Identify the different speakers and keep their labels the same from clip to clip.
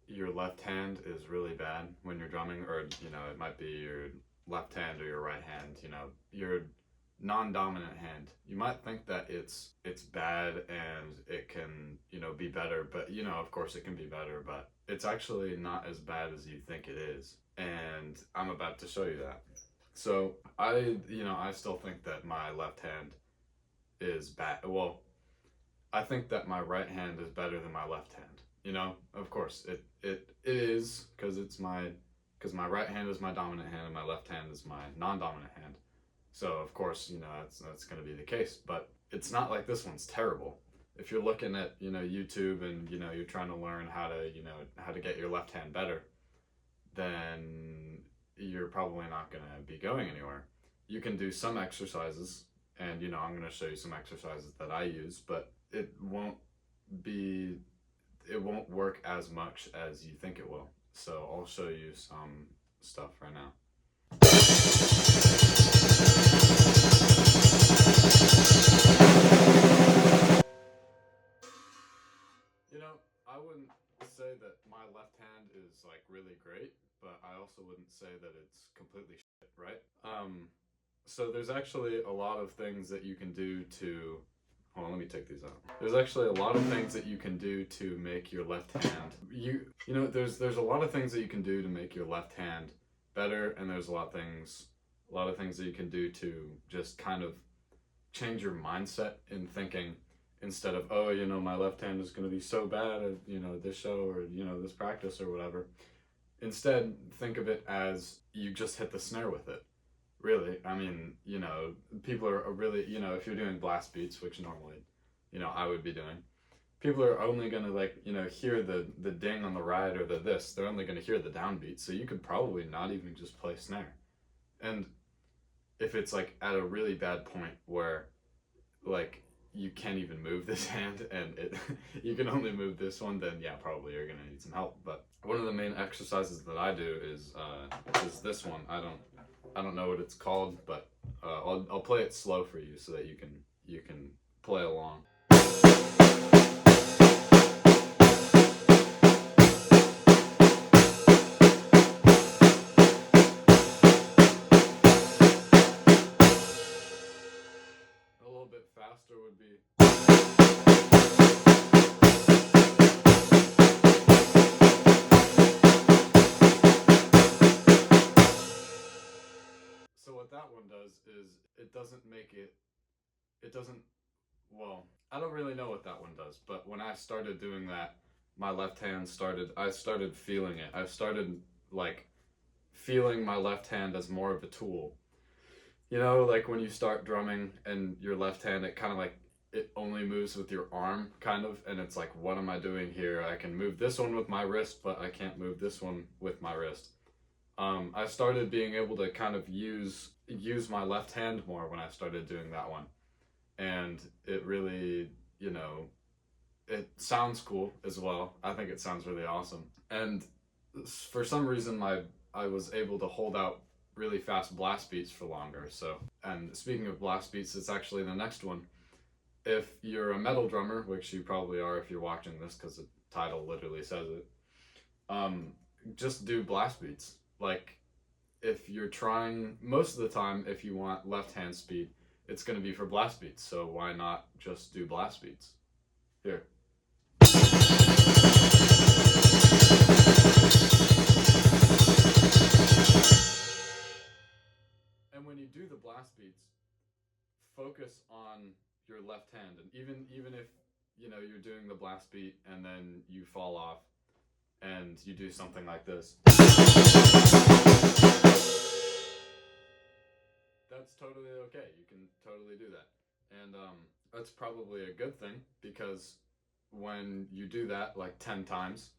Speaker 1: your left hand is really bad when you're drumming, or it might be your left hand or your right hand, your non-dominant hand. You might think that it's bad and it can, be better, but of course it can be better, but it's actually not as bad as you think it is. And I'm about to show you that. So I still think that my left hand is bad. Well, I think that my right hand is better than my left hand. Of course it is because my right hand is my dominant hand and my left hand is my non-dominant hand. So of course, that's going to be the case, but it's not like this one's terrible. If you're looking at, YouTube and, you're trying to learn how to get your left hand better, then you're probably not going to be going anywhere. You can do some exercises, and I'm going to show you some exercises that I use, but be it won't work as much as you think it will. So I'll show you some stuff right now. I wouldn't say that my left hand is like really great, but I also wouldn't say that it's completely shit, right? So there's actually a lot of things that you can do to hold on, let me take these out. There's actually a lot of things that you can do to make your left hand there's a lot of things that you can do to make your left hand better, and there's a lot of things that you can do to just kind of change your mindset in thinking, instead of, oh, my left hand is going to be so bad at, this show or, this practice or whatever. Instead, think of it as you just hit the snare with it. Really, I mean, people are really, if you're doing blast beats, which normally, I would be doing, people are only going to hear the ding on the ride or the this. They're only going to hear the downbeat. So you could probably not even just play snare. And if it's like at a really bad point where like you can't even move this hand and you can only move this one, then yeah, probably you're gonna need some help. But one of the main exercises that I do is this one. I don't know what it's called, but I'll play it slow for you so that you can play along. A little bit faster would be. So what that one does is it doesn't, well, I don't really know what that one does, but when I started doing that, my left hand I started feeling it. I started like feeling my left hand as more of a tool. Like when you start drumming and your left hand, it kind of like, it only moves with your arm, kind of, and it's like, what am I doing here? I can move this one with my wrist, but I can't move this one with my wrist. I started being able to kind of use my left hand more when I started doing that one. And it really, it sounds cool as well. I think it sounds really awesome. And for some reason, I was able to hold out really fast blast beats for longer. So, and speaking of blast beats, it's actually the next one. If you're a metal drummer, which you probably are if you're watching this because the title literally says it, just do blast beats. Like, if you're trying, most of the time, if you want left hand speed, it's going to be for blast beats. So why not just do blast beats? Here. And when you do the blast beats, focus on your left hand. And even if, you're doing the blast beat and then you fall off and you do something like this, that's totally okay. You can totally do that. And that's probably a good thing, because when you do that like 10 times,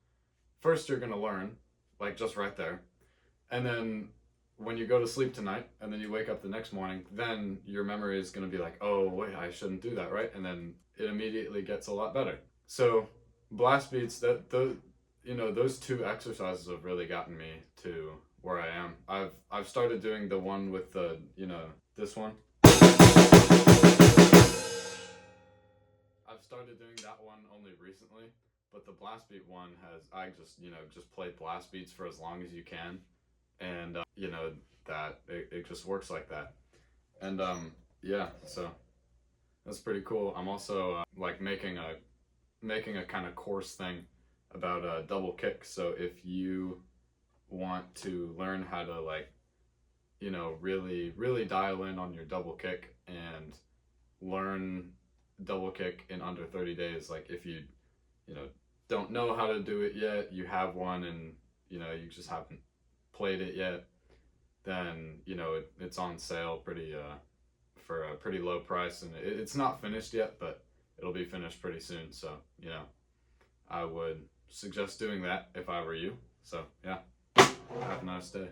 Speaker 1: first you're going to learn, like just right there. And then when you go to sleep tonight and then you wake up the next morning, then your memory is going to be like, oh, wait, I shouldn't do that, right? And then it immediately gets a lot better. So blast beats, those two exercises have really gotten me to where I am. I've started doing the one with the, this one. I've started doing that one only recently, but the blast beat one has, I just, just play blast beats for as long as you can, and that it just works like that. And yeah, so that's pretty cool. I'm also like making a kind of course thing about double kick. So if you want to learn how to, like, really really dial in on your double kick and learn double kick in under 30 days, like if you know don't know how to do it yet, you have one, and you just haven't played it yet, then it's on sale pretty for a pretty low price, and it's not finished yet, but it'll be finished pretty soon. So I would suggest doing that if I were you. So yeah, have a nice day.